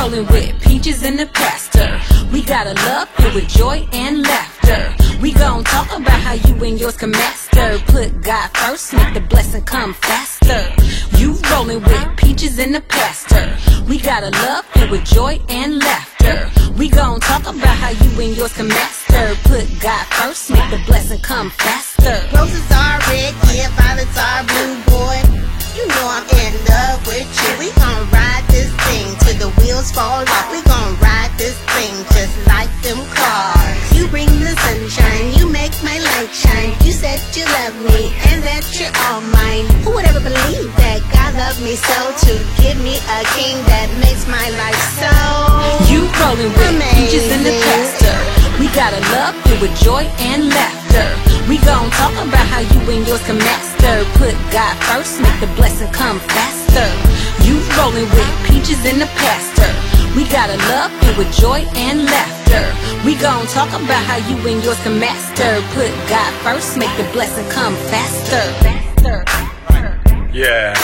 rolling with Peaches and the pastor. We got a love filled with joy and laughter. We gon' talk about how you and yours can master. Put God first, make the blessing come faster. You rolling with Peaches and the pastor. We got a love filled with joy and laughter. We gon' talk about how you and yours can master. Put God first, make the blessing come faster. Roses are red, yeah, violets are blue, boy. You know I'm in love with you. We gon' ride this thing till the wheels fall off. We gon' ride this thing just like them cars. You bring the sunshine, you make my light shine. You said you love me and that you're all mine. Who would ever believe that God loved me so, to give me a king that makes my life so You rolling with Peaches and the pastor. We got a love filled with joy and laughter. We gon' talk about how you and yours can master. Put God first, make the blessing come faster. You rolling with Peaches and the pastor. We got a love filled with joy and laughter. We gon' talk about how you and yours can master. Put God first, make the blessing come faster. Yeah,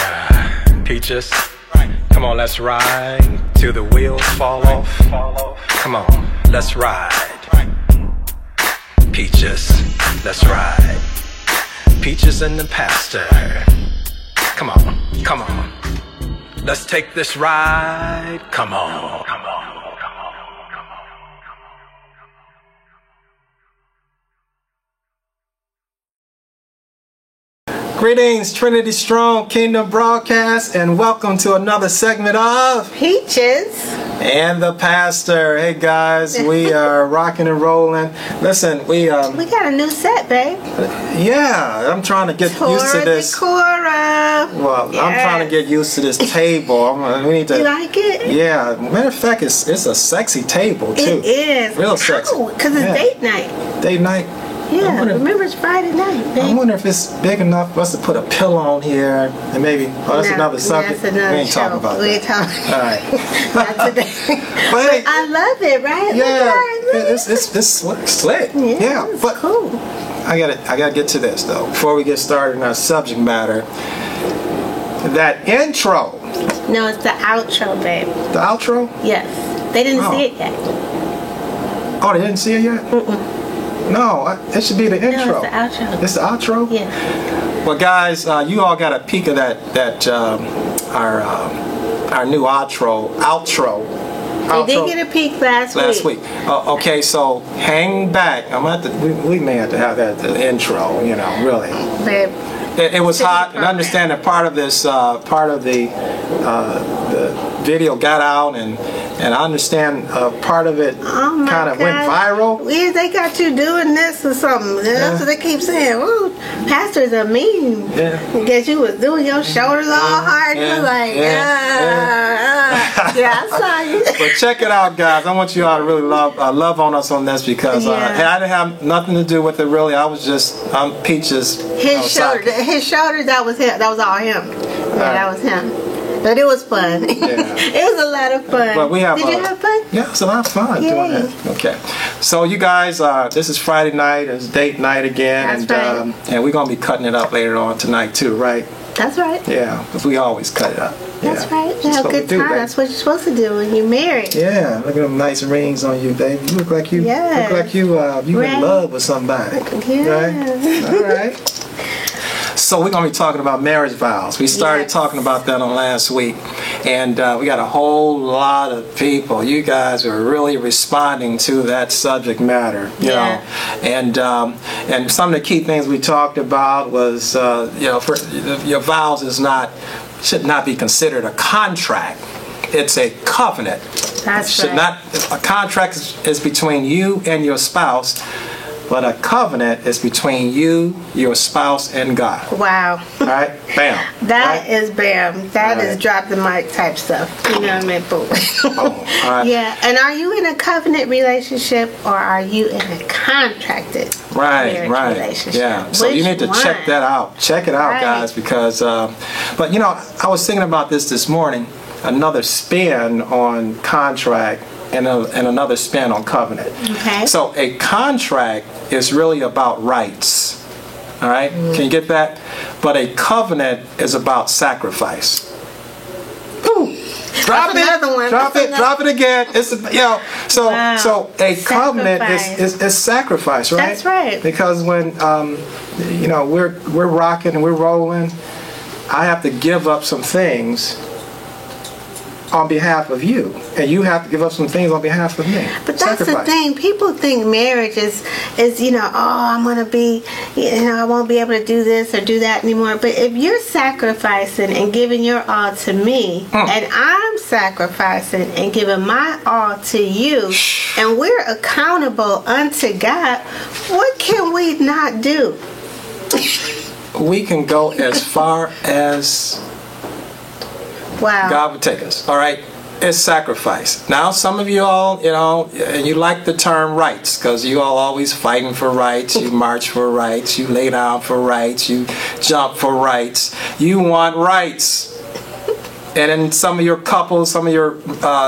Peaches, come on, let's ride till the wheels fall off. Come on, let's ride. Peaches, let's ride. Peaches and the pastor. Come on, come on. Let's take this ride. Come on, come on. Greetings, Trinity Strong Kingdom Broadcast, and welcome to another segment of Peaches and the Pastor. Hey guys, we are rocking and rolling. Listen, we got a new set, babe. Yeah, I'm trying to get used to this. Decora. Well, Yes. I'm trying to get used to this table. We need to. You like it? Yeah. Matter of fact, it's a sexy table too. It is. Real sexy. Because it's date night. Date night. Yeah, remember it's Friday night, babe. I wonder if it's big enough for us to put a pillow on here and maybe. Oh, that's another subject. That's another we ain't talking about we that. ain't talking. All right. Not today. But hey, I love it, right? yeah, it's slick. Yeah, it's but cool. I gotta get to this though before we get started in our subject matter. That intro. No, it's the outro, babe. The outro? Yes. They didn't see it yet. Oh, they didn't see it yet? No, it should be the intro. No, it's the outro. It's the outro? Yeah. Well, guys, you all got a peek of our new outro. They did get a peek last week. Okay, so hang back. We may have to have that at the intro. You know, really. Babe. It was hot, and understand that part of this, part of the video got out, and I understand part of it kind of went viral. Yeah, they got you doing this or something. That's what they keep saying. Ooh, pastors are mean. Yeah. Because you was doing your shoulders all hard. Yeah. You're like, yeah, I saw you. But check it out, guys. I want you all to really love on us on this because I didn't have nothing to do with it really. I'm Peaches. His shoulders, that was him. That was all him. Yeah, that was him. But it was fun. Yeah. It was a lot of fun. But Did you have fun? Yeah, it was a lot of fun doing that. Okay. So you guys, this is Friday night. It's date night again. That's right. And we're going to be cutting it up later on tonight too, right? That's right. Yeah, because we always cut it up. That's right. You have a good time. That's what you're supposed to do when you're married. Yeah, look at them nice rings on you, baby. You look like you you in love with somebody. Yeah. Right? All right. So we're going to be talking about marriage vows. We started talking about that on last week. And we got a whole lot of people. You guys are really responding to that subject matter, you know. And some of the key things we talked about was, your vows should not be considered a contract. It's a covenant. That's right. A contract is between you and your spouse. But a covenant is between you, your spouse, and God. Wow. All right? Bam. That is bam. That is drop the mic type stuff. You know what I mean? Boom. All right. Yeah. And are you in a covenant relationship or are you in a contracted marriage relationship? Yeah. So you need to check that out. Check it out, guys, because, but you know, I was thinking about this morning, another spin on contract and another spin on covenant. Okay. So a contract is really about rights. All right? Can you get that? But a covenant is about sacrifice. Ooh. Drop That's another one. it. Drop it. Drop it again. It's so Wow. so a covenant is sacrifice, right? That's right. Because when we're rocking and we're rolling, I have to give up some things on behalf of you, and you have to give up some things on behalf of me. But that's the thing. People think marriage is I'm gonna be, I won't be able to do this or do that anymore. But if you're sacrificing and giving your all to me, and I'm sacrificing and giving my all to you, and we're accountable unto God, what can we not do? We can go as far as Wow. God would take us. All right. It's sacrifice. Now, some of you all, and you like the term rights because you all always fighting for rights. You march for rights. You lay down for rights. You jump for rights. You want rights. And in some of your couples, some of your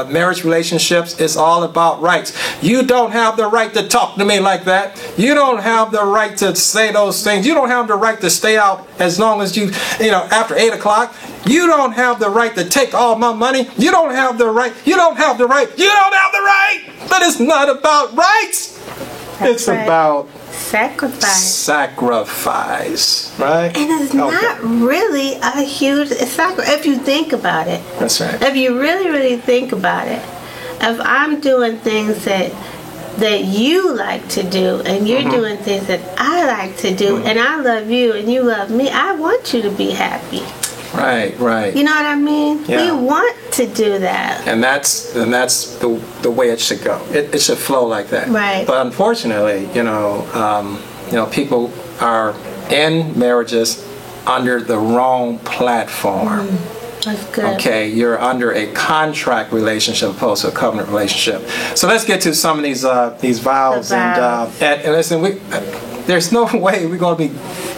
marriage relationships, it's all about rights. You don't have the right to talk to me like that. You don't have the right to say those things. You don't have the right to stay out as long as after 8 o'clock. You don't have the right to take all my money. You don't have the right. You don't have the right. You don't have the right. But it's not about rights. It's about sacrifice, right? And it's not really a huge sacrifice if you think about it. That's right. If you really, really think about it, if I'm doing things that you like to do, and you're doing things that I like to do, and I love you and you love me, I want you to be happy. Right. You know what I mean? Yeah. We want to do that. And that's the way it should go. It should flow like that. Right. But unfortunately, people are in marriages under the wrong platform. That's good. Okay, you're under a contract relationship opposed to a covenant relationship. So let's get to some of these vows. And listen, there's no way we're going to be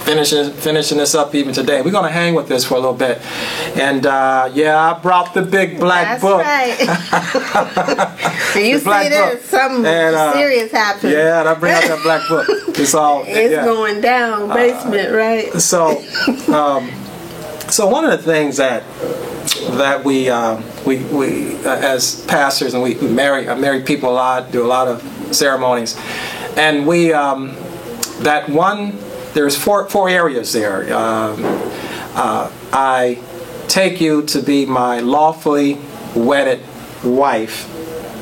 finishing this up even today. We're going to hang with this for a little bit. And I brought the big black book. That's right. You see this, something serious happening. Yeah, I bring out that black book. It's going down, basement, right? So one of the things that we as pastors, and we marry people a lot, do a lot of ceremonies, and there's four areas there. I take you to be my lawfully wedded wife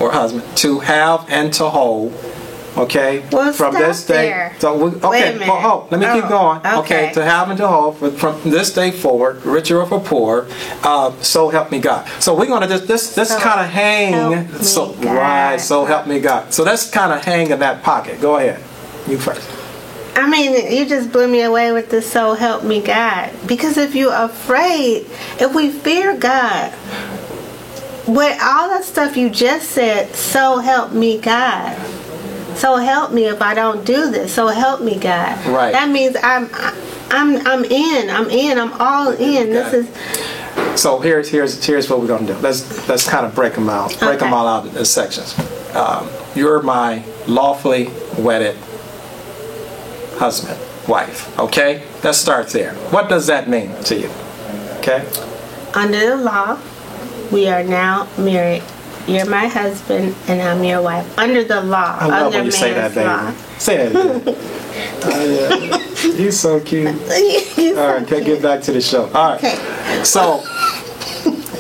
or husband, to have and to hold. Okay, well, from this day. There. So let me keep going. Okay, to have and to hold from this day forward, richer or for poor, so help me God. So we're gonna just kind of hang. So help me God. So let's kind of hang in that pocket. Go ahead, you first. I mean, you just blew me away with the "so help me God." Because if you're afraid, if we fear God, with all that stuff you just said, "so help me God." So help me if I don't do this. So help me, God. Right. That means I'm in. I'm all in. This is. So here's what we're gonna do. Let's kind of break them out. Break them all out in sections. You're my lawfully wedded husband, wife. Okay. Let's start there. What does that mean to you? Okay. Under the law, we are now married. You're my husband and I'm your wife. Under the law. I love when you say that, baby. Law. Say that again. You're so cute. All right, okay, get back to the show. All right. Okay. So,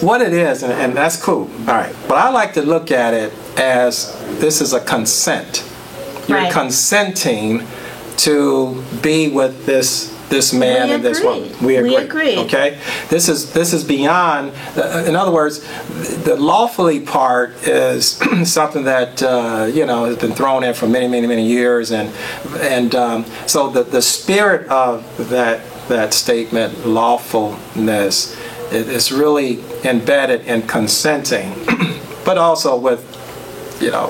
what it is, and that's cool. All right. But I like to look at it as this is a consent. You're consenting to be with this man and this woman. We agree. Okay. This is beyond. In other words, the lawfully part is something that has been thrown in for many years, and so the spirit of that statement, lawfulness, is really embedded in consenting, but also with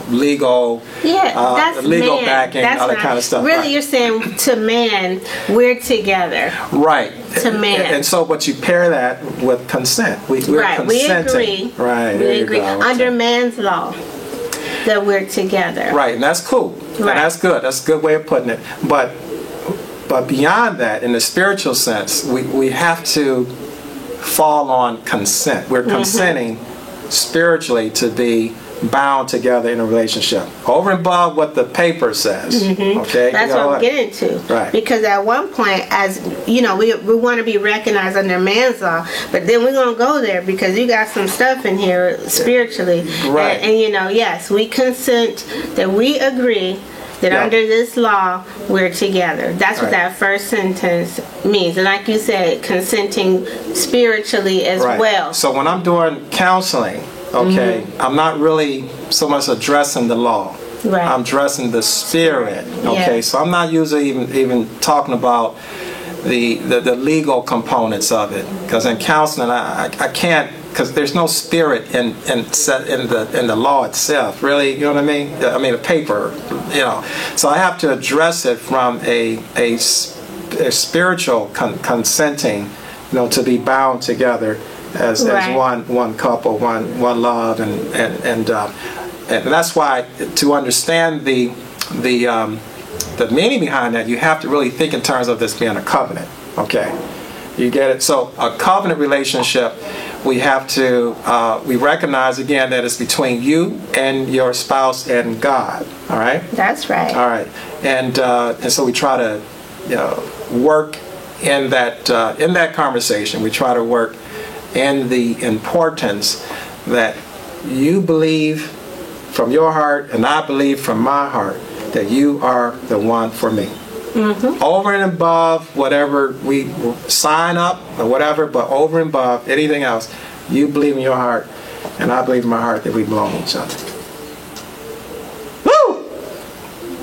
legal, that's legal man. backing, that's all that kind of stuff. Really, right. You're saying to man, we're together. Right. To man. And so, but you pair that with consent. We're consenting. We agree. Right. We agree. Under man's law, that we're together. Right, and that's cool. Right. And that's good. That's a good way of putting it. But beyond that, in the spiritual sense, we have to fall on consent. We're consenting spiritually to be bound together in a relationship, over and above what the paper says. Okay, That's what I'm getting to. Right. Because at one point, as you know, we want to be recognized under man's law, but then we're going to go there because you got some stuff in here spiritually. Right. And you know, yes, we consent that we agree that Yeah. under this law we're together. That's what Right. that first sentence means. And like you said, consenting spiritually as Right. well. So when I'm doing counseling, okay, I'm not really so much addressing the law. Right. I'm addressing the spirit. Okay, Yeah. so I'm not usually even talking about the legal components of it, because in counseling I can't, because there's no spirit in the law itself. Really, you know what I mean? I mean a paper, you know. So I have to address it from a spiritual consenting, you know, to be bound together as Right. one couple, one love, and that's why to understand the meaning behind that, you have to really think in terms of this being a covenant. Okay, you get it. So a covenant relationship, we have to we recognize again that it's between you and your spouse and God. All right. That's right. All right, and so we try to, you know, work in that conversation. We try to work in the importance that you believe from your heart and I believe from my heart that you are the one for me. Over and above whatever we sign up or whatever, but over and above anything else, you believe in your heart and I believe in my heart that we belong to each other. Woo!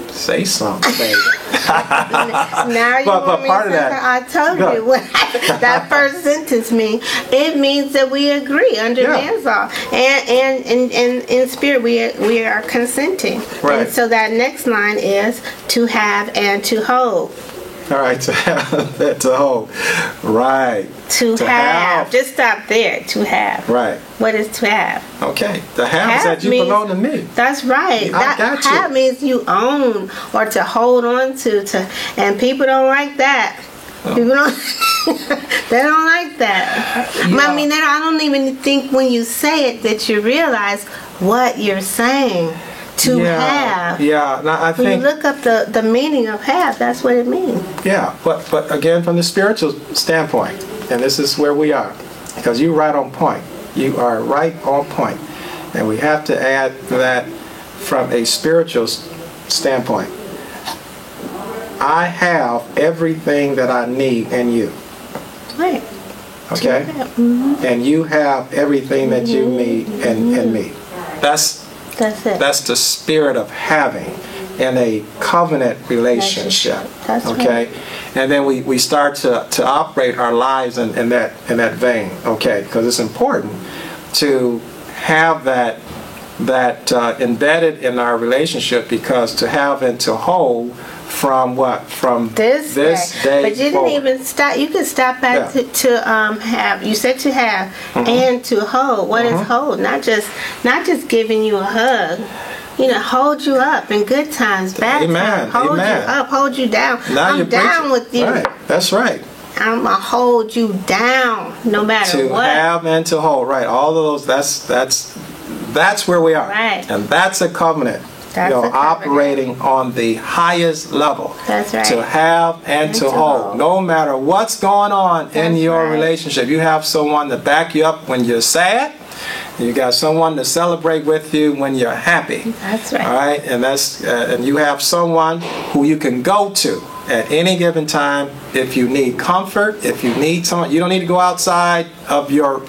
Say something, baby. Now you But want me part to of that- I told Go. you what that first sentence means. It means that we agree under Yeah. man's law, and in spirit we are consenting. Right. And so that next line is to have and to hold. All right, to have that to hold. Right. To have. Just stop there. To have. Right. What is to have? Okay. The have is that you means- belong to me. That's right. I got you. Have means you own or to hold on to, and people don't like that. People don't. They don't like that. Yeah. I mean, I don't even think when you say it that you realize what you're saying. To have. Yeah. Now I When you think. look up the meaning of have, that's what it means. Yeah. But again, from the spiritual standpoint, and this is where we are, because you're right on point. You are right on point, and we have to add that from a spiritual standpoint. I have everything that I need in you. Right. Okay? And you have everything that you need in me. That's That's it. That's the spirit of having in a covenant relationship. That's okay? And then we start to operate our lives in that vein, okay? Because it's important to have that embedded in our relationship, because to have and to hold from what? From this day But you didn't forward. even stop. You could stop back Yeah. to have. You said to have and to hold. What is hold? Not just giving you a hug. You know, hold you up in good times, bad Amen. times. Hold Amen. you up, hold you down. Now you're I'm down preaching. with you. Right. That's right. I'm gonna hold you down no matter To what. have and to hold, right? All of those. That's where we are, Right. And that's a covenant. That's a covenant. Operating on the highest level. That's right. To have and to hold, no matter what's going on in That's your right. relationship. You have someone to back you up when you're sad. You got someone to celebrate with you when you're happy. That's right. All right, and and you have someone who you can go to at any given time if you need comfort. If you need someone, you don't need to go outside of your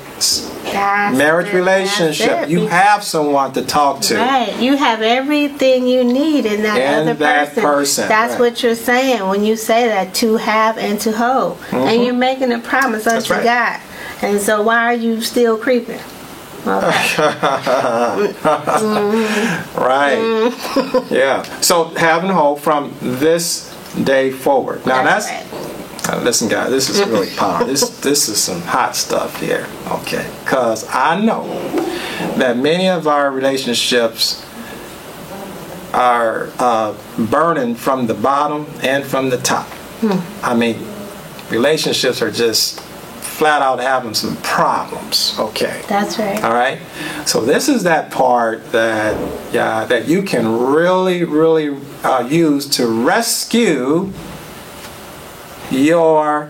That's marriage it. relationship. That's it. You have someone to talk to. Right. You have everything you need in that In other that person, That's right. what you're saying when you say that, to have and to hold. And you're making a promise unto right. God. And so why are you still creeping? Okay. Right. Yeah. So have and hold from this day forward. Now That's listen, guys, this is really powerful. This is some hot stuff here. Okay. Because I know that many of our relationships are burning from the bottom and from the top. I mean, relationships are just flat out having some problems. Okay. That's right. All right. So this is that part that you can really use to rescue your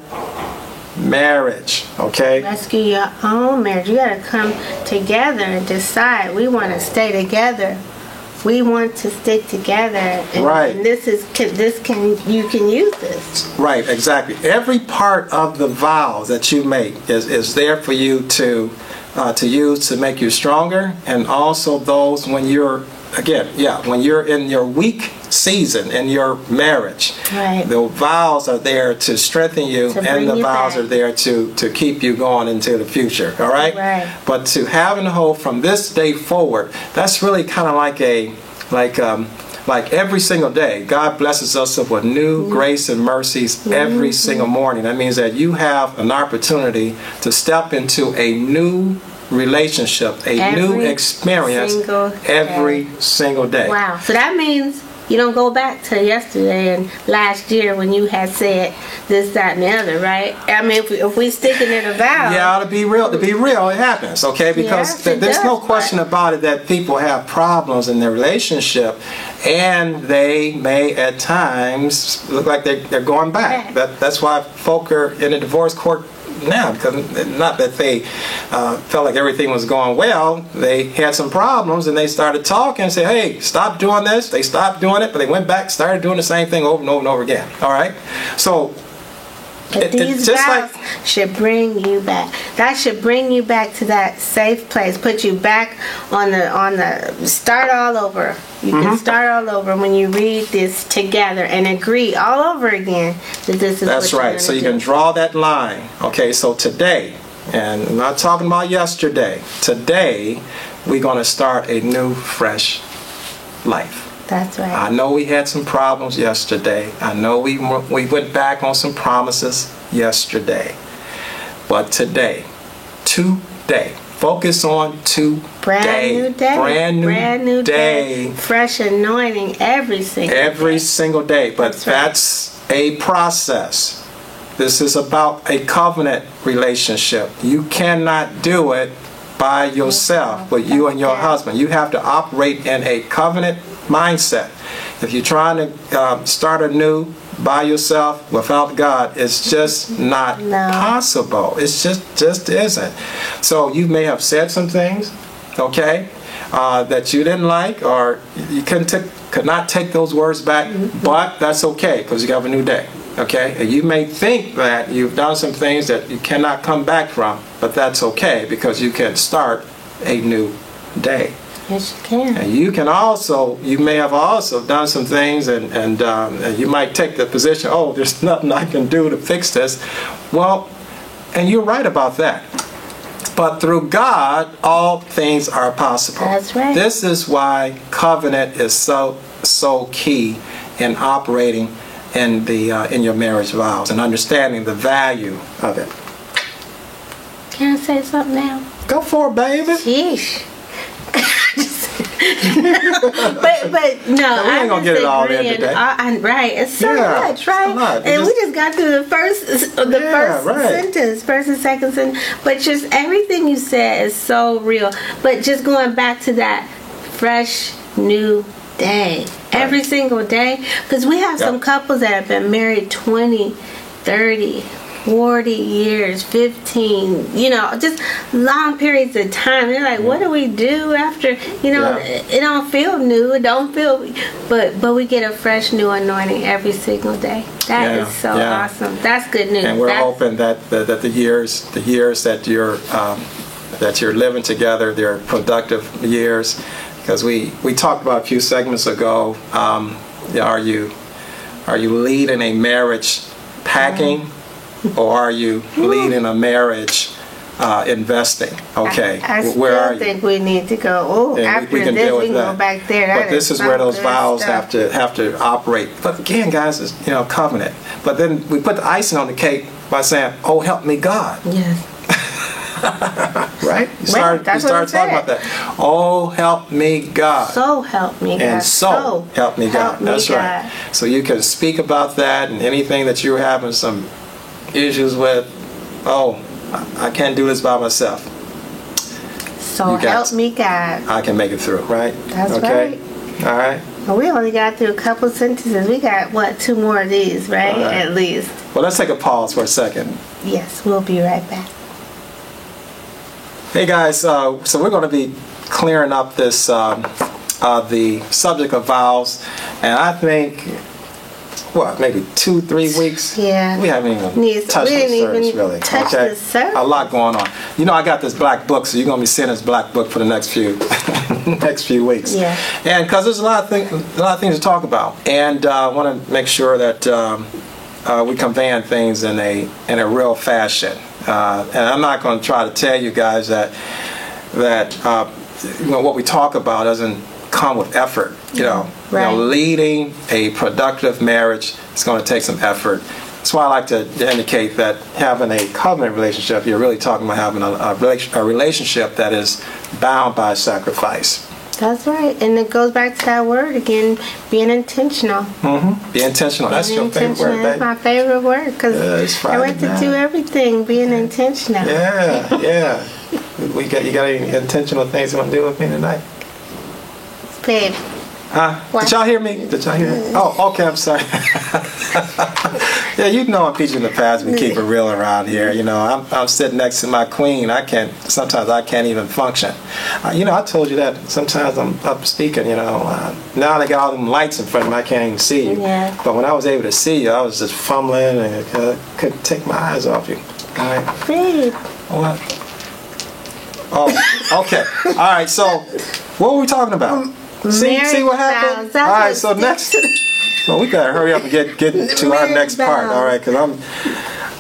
marriage. Okay. Rescue your own marriage. You got to come together and decide. We want to stay together. We want to stick together. And, right. And you can use this. Right. Exactly. Every part of the vows that you make is there for you to use to make you stronger, and also those when you're when you're in your weak season in your marriage. Right. The vows are there to strengthen you, and the vows are there to keep you going into the future. All right? Right. But to have and hold from this day forward, that's really kind of like every single day, God blesses us with new grace and mercies every single morning. That means that you have an opportunity to step into a new relationship, new experience every single day. Wow. So that means you don't go back to yesterday and last year when you had said this, that, and the other, right? I mean, if we sticking to the vow. Yeah, to be real, it happens, okay? Because there's no question about it that people have problems in their relationship, and they may at times look like they're going back. That's why folk are in a divorce court now, because not that they felt like everything was going well. They had some problems and they started talking and said, hey, stop doing this. They stopped doing it, but they went back, started doing the same thing over and over and over again. All right? So these vows should bring you back. That should bring you back to that safe place. Put you back on the start all over. You can start all over when you read this together and agree all over again that this is That's what right. So you can draw that line. Okay, so today, and I'm not talking about yesterday, today we're going to start a new, fresh life. That's right. I know we had some problems yesterday. I know we went back on some promises yesterday. But today, focus on today. Brand new day. Fresh anointing every single day. But that's a process. This is about a covenant relationship. You cannot do it by yourself, but you and your husband. You have to operate in a covenant mindset. If you're trying to start anew by yourself without God, it's just not possible. It's just isn't. So you may have said some things, okay, that you didn't like, or you could not take those words back, but that's okay because you have a new day. Okay, and you may think that you've done some things that you cannot come back from, but that's okay because you can start a new day. Yes, you can. And you may have also done some things, and you might take the position, oh, there's nothing I can do to fix this. Well, and you're right about that. But through God, all things are possible. That's right. This is why covenant is so key in operating in your marriage vows and understanding the value of it. Can I say something now? Go for it, baby. Sheesh. but no, we ain't gonna get it all in today. Right, it's so much, right? A lot. And we just got through the first sentence, first and second sentence. But just everything you said is so real. But just going back to that fresh new day, every single day, because we have some couples that have been married 20, 30, 40 years, 15, just long periods of time. They're like, what do we do after, it don't feel new, it don't feel, but we get a fresh new anointing every single day. That is so awesome. That's good news. And we're hoping that the years that you're living together, they're productive years, because we talked about a few segments ago, are you leading a marriage packing? Or are you leading a marriage investing? Okay, where are you? I think we need to go. After we can this, deal we with can that. go back there. But this is where those vows have to operate. But again, guys, it's covenant. But then we put the icing on the cake by saying, "Oh, help me, God." Yes. Right? You start talking about that. Oh, help me, God. So help me, God. And so help me, God. That's right. So you can speak about that, and anything that you're having some issues with, I can't do this by myself. So You got help to. me God. I can make it through, right? That's okay? All right. Well, we only got through a couple sentences. We got, what, 2 more of these, right? All right. At least. Well, let's take a pause for a second. Yes, we'll be right back. Hey guys, so we're going to be clearing up this the subject of vowels, and I think maybe 2-3 weeks. Yeah. We haven't even touched the surface really. Touch the surface. A lot going on. You know, I got this black book, so you're going to be seeing this black book for the next few weeks. Yeah. And because there's a lot of things to talk about, and I want to make sure that we conveying things in a real fashion. And I'm not going to try to tell you guys that what we talk about doesn't come with effort. Right. Leading a productive marriage is going to take some effort. That's why I like to indicate that having a covenant relationship, you're really talking about having a relationship that is bound by sacrifice. That's right. And it goes back to that word again, being intentional. Mm-hmm. Be intentional. That's your favorite word, That's baby. my favorite word because I like to do everything, being intentional. Yeah. You got any intentional things you want to do with me tonight? Babe. Huh? What? Did y'all hear me? Oh, okay, I'm sorry. Yeah, I'm Peach in the past. We keep it real around here. I'm sitting next to my queen. Sometimes I can't even function. I told you that sometimes I'm up speaking, now they got all them lights in front of me, I can't even see you. Yeah. But when I was able to see you, I was just fumbling and couldn't take my eyes off you. All right. Babe. What? Oh, okay. All right, so what were we talking about? See what happened? Vows. All right, so next. Well, we gotta hurry up and get to our next part. All right, all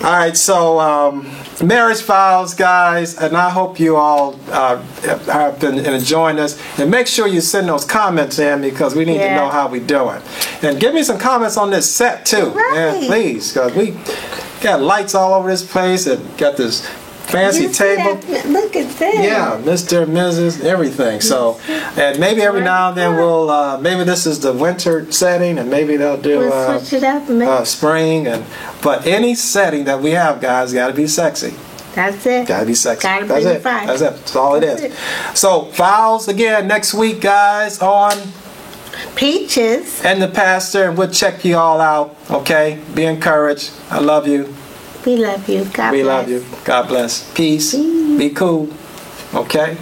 right. So marriage vows, guys, and I hope you all have been enjoying this. And make sure you send those comments in because we need to know how we're doing. And give me some comments on this set too, right. please, because we got lights all over this place and got this fancy table. Look at that. Yeah, Mr. and Mrs. everything. So, and maybe every now and then we'll maybe this is the winter setting, and maybe they'll do We'll switch it up, spring. But any setting that we have, guys, got to be sexy. That's it. Got to be sexy. Gotta That's bring it. the fire. That's it. That's all it is. So vows again next week, guys, on Peaches and the pastor, and we'll check you all out. Okay, be encouraged. I love you. We love you. God bless. We love you. God bless. Peace. Be cool. Okay?